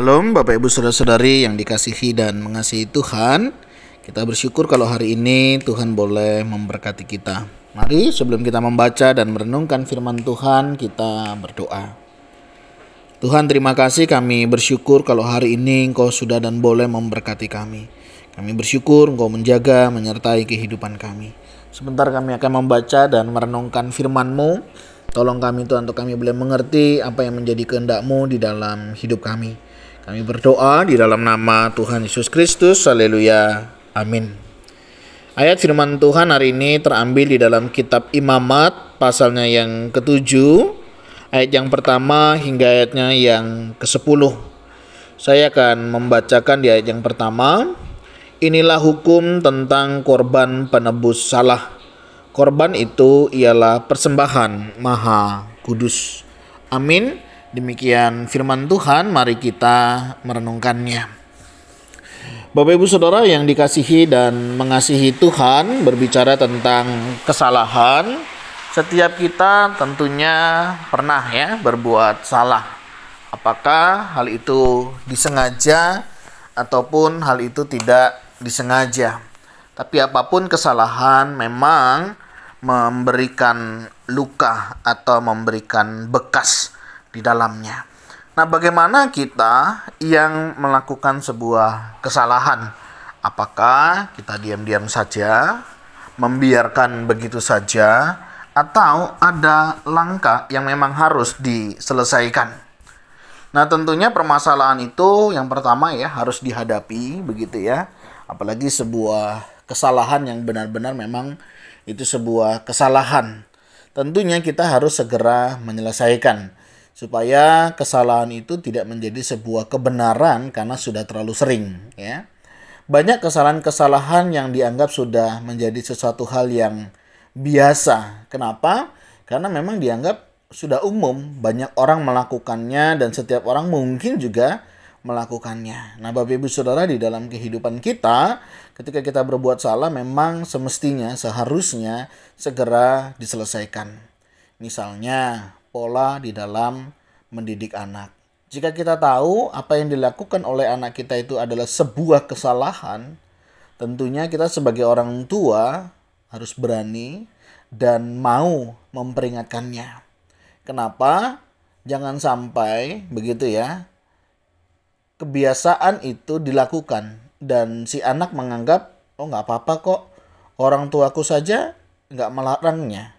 Shalom Bapak Ibu Saudara-saudari yang dikasihi dan mengasihi Tuhan. Kita bersyukur kalau hari ini Tuhan boleh memberkati kita. Mari sebelum kita membaca dan merenungkan firman Tuhan, kita berdoa. Tuhan, terima kasih, kami bersyukur kalau hari ini Engkau sudah dan boleh memberkati kami. Kami bersyukur Engkau menjaga, menyertai kehidupan kami. Sebentar kami akan membaca dan merenungkan firman-Mu. Tolong kami Tuhan untuk kami boleh mengerti apa yang menjadi kehendak-Mu di dalam hidup kami. Kami berdoa di dalam nama Tuhan Yesus Kristus. Haleluya. Amin. Ayat firman Tuhan hari ini terambil di dalam kitab Imamat pasalnya yang ke-7. Ayat yang pertama hingga ayatnya yang ke-10. Saya akan membacakan di ayat yang pertama. Inilah hukum tentang korban penebus salah. Korban itu ialah persembahan maha kudus. Amin. Demikian firman Tuhan, mari kita merenungkannya. Bapak Ibu Saudara yang dikasihi dan mengasihi Tuhan, berbicara tentang kesalahan, setiap kita tentunya pernah berbuat salah. Apakah hal itu disengaja ataupun hal itu tidak disengaja. Tapi apapun kesalahan memang memberikan luka atau memberikan bekas di dalamnya. Nah, bagaimana kita yang melakukan sebuah kesalahan? Apakah kita diam-diam saja, membiarkan begitu saja, atau ada langkah yang memang harus diselesaikan? Nah, tentunya permasalahan itu yang pertama harus dihadapi begitu ya. Apalagi sebuah kesalahan yang benar-benar memang itu sebuah kesalahan. Tentunya kita harus segera menyelesaikan supaya kesalahan itu tidak menjadi sebuah kebenaran karena sudah terlalu sering ya. Banyak kesalahan-kesalahan yang dianggap sudah menjadi sesuatu hal yang biasa. Kenapa? Karena memang dianggap sudah umum, banyak orang melakukannya dan setiap orang mungkin juga melakukannya. Nah, Bapak Ibu Saudara, di dalam kehidupan kita, ketika kita berbuat salah memang semestinya, seharusnya segera diselesaikan. Misalnya, pola di dalam mendidik anak. Jika kita tahu apa yang dilakukan oleh anak kita itu adalah sebuah kesalahan, tentunya kita sebagai orang tua harus berani dan mau memperingatkannya. Kenapa? Jangan sampai begitu ya, kebiasaan itu dilakukan dan si anak menganggap, oh nggak apa-apa kok, orang tuaku saja nggak melarangnya.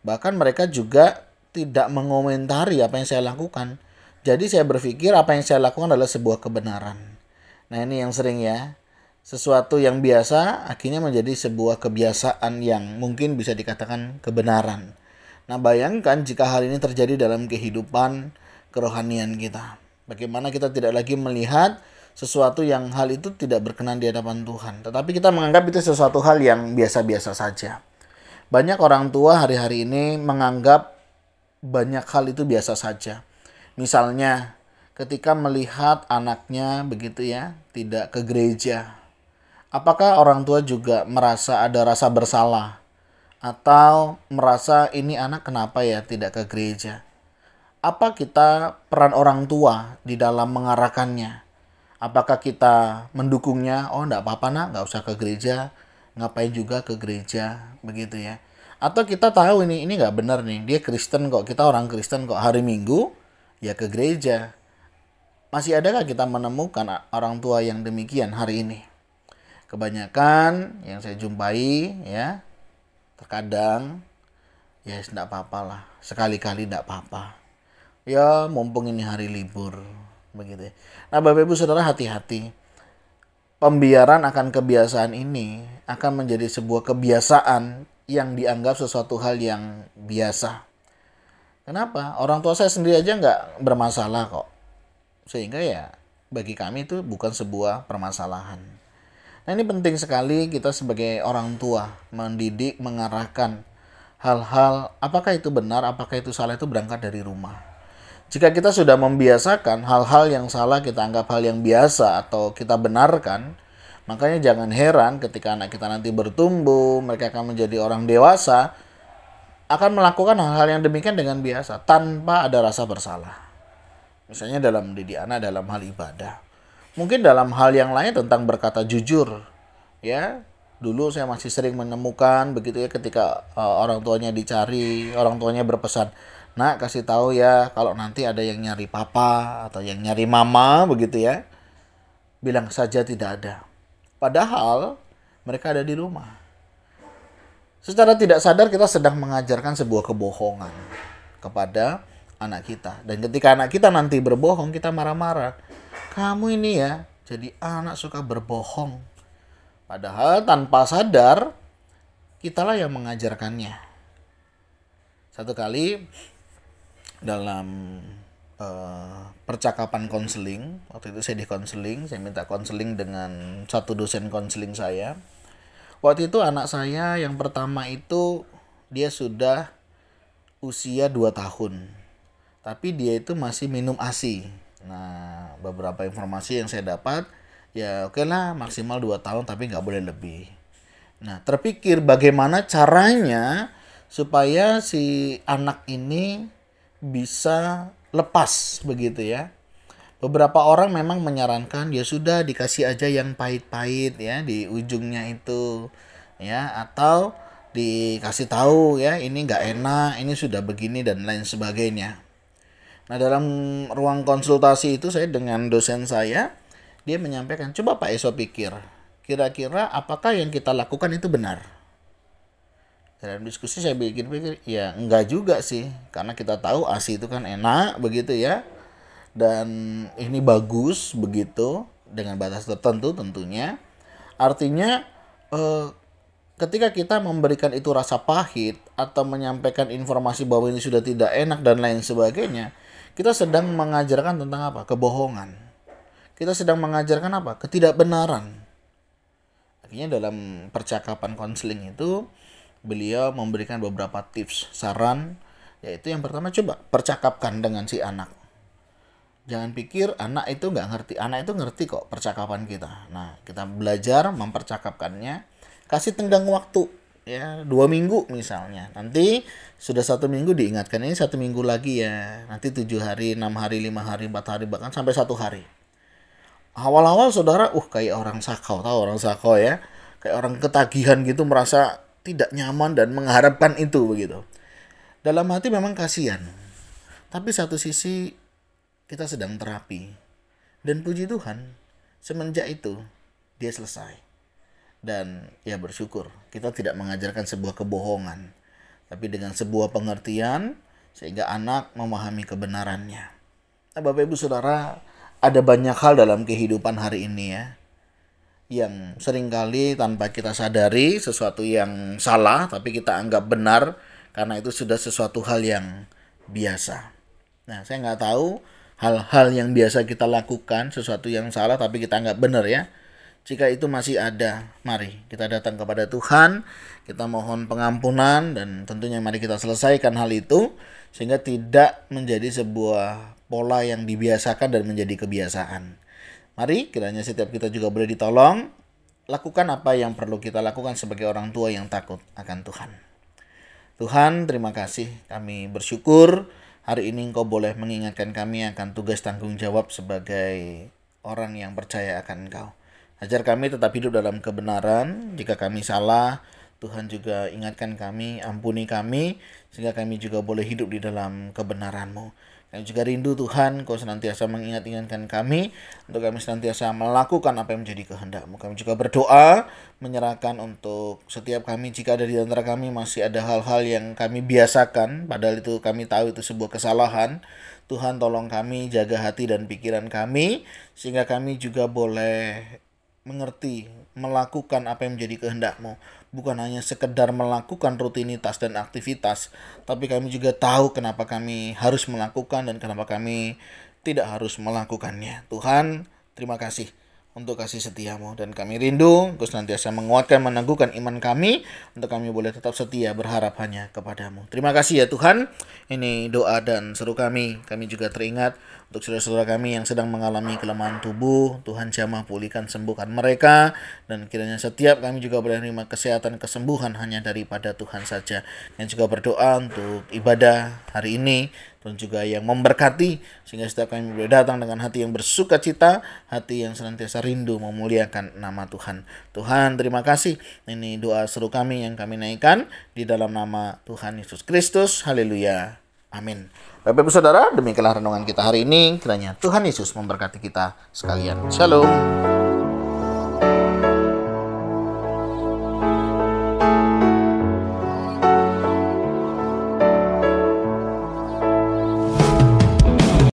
Bahkan mereka juga tidak mengomentari apa yang saya lakukan. Jadi saya berpikir apa yang saya lakukan adalah sebuah kebenaran. Nah, ini yang sering ya. Sesuatu yang biasa akhirnya menjadi sebuah kebiasaan yang mungkin bisa dikatakan kebenaran. Nah, bayangkan jika hal ini terjadi dalam kehidupan kerohanian kita. Bagaimana kita tidak lagi melihat sesuatu yang hal itu tidak berkenan di hadapan Tuhan. Tetapi kita menganggap itu sesuatu hal yang biasa-biasa saja. Banyak orang tua hari-hari ini menganggap banyak hal itu biasa saja. Misalnya ketika melihat anaknya begitu ya, tidak ke gereja. Apakah orang tua juga merasa ada rasa bersalah? Atau merasa ini anak kenapa ya tidak ke gereja? Apa kita peran orang tua di dalam mengarahkannya? Apakah kita mendukungnya? Oh, enggak apa-apa nak, enggak usah ke gereja. Ngapain juga ke gereja, begitu ya. Atau kita tahu ini enggak benar nih, dia Kristen kok, kita orang Kristen kok, hari Minggu ya ke gereja. Masih adakah kita menemukan orang tua yang demikian hari ini? Kebanyakan yang saya jumpai ya, terkadang ya enggak apa-apa lah, sekali-kali enggak apa-apa. Ya mumpung ini hari libur, begitu ya. Nah, Bapak Ibu Saudara, hati-hati. Pembiaran akan kebiasaan ini akan menjadi sebuah kebiasaan yang dianggap sesuatu hal yang biasa. Kenapa? Orang tua saya sendiri aja nggak bermasalah kok. Sehingga ya bagi kami itu bukan sebuah permasalahan. Nah, ini penting sekali kita sebagai orang tua mendidik, mengarahkan hal-hal apakah itu benar, apakah itu salah itu berangkat dari rumah. Jika kita sudah membiasakan hal-hal yang salah kita anggap hal yang biasa atau kita benarkan, makanya jangan heran ketika anak kita nanti bertumbuh, mereka akan menjadi orang dewasa, akan melakukan hal-hal yang demikian dengan biasa, tanpa ada rasa bersalah. Misalnya dalam mendidik anak dalam hal ibadah. Mungkin dalam hal yang lain tentang berkata jujur. Ya, dulu saya masih sering menemukan begitu ya ketika orang tuanya dicari, orang tuanya berpesan, "Nak, kasih tahu ya kalau nanti ada yang nyari papa atau yang nyari mama," begitu ya. Bilang saja tidak ada. Padahal mereka ada di rumah. Secara tidak sadar kita sedang mengajarkan sebuah kebohongan kepada anak kita. Dan ketika anak kita nanti berbohong, kita marah-marah. Kamu ini ya, jadi anak suka berbohong. Padahal tanpa sadar, kitalah yang mengajarkannya. Satu kali dalam percakapan konseling, waktu itu saya di konseling, saya minta konseling dengan satu dosen konseling saya. Waktu itu anak saya yang pertama itu dia sudah usia 2 tahun. Tapi dia itu masih minum ASI. Nah, beberapa informasi yang saya dapat, ya oke lah maksimal 2 tahun tapi nggak boleh lebih. Nah, terpikir bagaimana caranya supaya si anak ini bisa lepas begitu ya. Beberapa orang memang menyarankan ya sudah dikasih aja yang pahit-pahit ya di ujungnya itu ya, atau dikasih tahu ya ini nggak enak, ini sudah begini dan lain sebagainya. Nah, dalam ruang konsultasi itu saya dengan dosen saya, dia menyampaikan, coba Pak Eso pikir, kira-kira apakah yang kita lakukan itu benar? Dalam diskusi saya pikir-pikir, ya enggak juga sih, karena kita tahu ASI itu kan enak begitu ya. Dan ini bagus begitu dengan batas tertentu tentunya. Artinya ketika kita memberikan itu rasa pahit atau menyampaikan informasi bahwa ini sudah tidak enak dan lain sebagainya, kita sedang mengajarkan tentang apa? Kebohongan. Kita sedang mengajarkan apa? Ketidakbenaran. Akhirnya dalam percakapan konseling itu beliau memberikan beberapa tips, saran, yaitu yang pertama coba percakapkan dengan si anak. Jangan pikir anak itu nggak ngerti. Anak itu ngerti kok percakapan kita. Nah, kita belajar mempercakapkannya. Kasih tenggang waktu. Ya, 2 minggu misalnya. Nanti sudah 1 minggu diingatkan. Ini 1 minggu lagi ya. Nanti 7 hari, 6 hari, 5 hari, 4 hari, bahkan sampai 1 hari. Awal-awal saudara, kayak orang sakau. Tahu orang sakau ya? Kayak orang ketagihan gitu, merasa tidak nyaman dan mengharapkan itu begitu. Dalam hati memang kasihan. Tapi satu sisi kita sedang terapi. Dan puji Tuhan, semenjak itu dia selesai. Dan ya bersyukur, kita tidak mengajarkan sebuah kebohongan, tapi dengan sebuah pengertian sehingga anak memahami kebenarannya. Nah, Bapak Ibu Saudara, ada banyak hal dalam kehidupan hari ini ya, yang seringkali tanpa kita sadari sesuatu yang salah, tapi kita anggap benar karena itu sudah sesuatu hal yang biasa. Nah, saya nggak tahu hal-hal yang biasa kita lakukan, sesuatu yang salah tapi kita anggap benar ya. Jika itu masih ada, mari kita datang kepada Tuhan, kita mohon pengampunan dan tentunya mari kita selesaikan hal itu sehingga tidak menjadi sebuah pola yang dibiasakan dan menjadi kebiasaan. Mari kiranya setiap kita juga boleh ditolong, lakukan apa yang perlu kita lakukan sebagai orang tua yang takut akan Tuhan. Tuhan, terima kasih, kami bersyukur hari ini Engkau boleh mengingatkan kami akan tugas tanggung jawab sebagai orang yang percaya akan Engkau. Ajar kami tetap hidup dalam kebenaran. Jika kami salah, Tuhan juga ingatkan kami, ampuni kami, sehingga kami juga boleh hidup di dalam kebenaran-Mu. Kami juga rindu Tuhan, Kau senantiasa mengingat-ingatkan kami, untuk kami senantiasa melakukan apa yang menjadi kehendak-Mu. Kami juga berdoa, menyerahkan untuk setiap kami, jika ada di antara kami masih ada hal-hal yang kami biasakan, padahal itu kami tahu itu sebuah kesalahan. Tuhan tolong kami, jaga hati dan pikiran kami, sehingga kami juga boleh mengerti, melakukan apa yang menjadi kehendak-Mu. Bukan hanya sekedar melakukan rutinitas dan aktivitas, tapi kami juga tahu kenapa kami harus melakukan dan kenapa kami tidak harus melakukannya. Tuhan, terima kasih untuk kasih setia-Mu, dan kami rindu Engkau senantiasa menguatkan, meneguhkan iman kami, untuk kami boleh tetap setia berharap hanya kepada-Mu. Terima kasih ya Tuhan. Ini doa dan seru kami. Kami juga teringat untuk saudara-saudara kami yang sedang mengalami kelemahan tubuh. Tuhan jamah pulihkan, sembuhkan mereka, dan kiranya setiap kami juga boleh menerima kesehatan, kesembuhan hanya daripada Tuhan saja. Dan juga berdoa untuk ibadah hari ini. dan juga yang memberkati, sehingga setiap kami boleh datang dengan hati yang bersuka cita, hati yang senantiasa rindu memuliakan nama Tuhan. Tuhan, terima kasih. Ini doa seru kami yang kami naikkan di dalam nama Tuhan Yesus Kristus. Haleluya. Amin. Bapak Ibu Saudara, demikianlah renungan kita hari ini. Kiranya Tuhan Yesus memberkati kita sekalian. Shalom.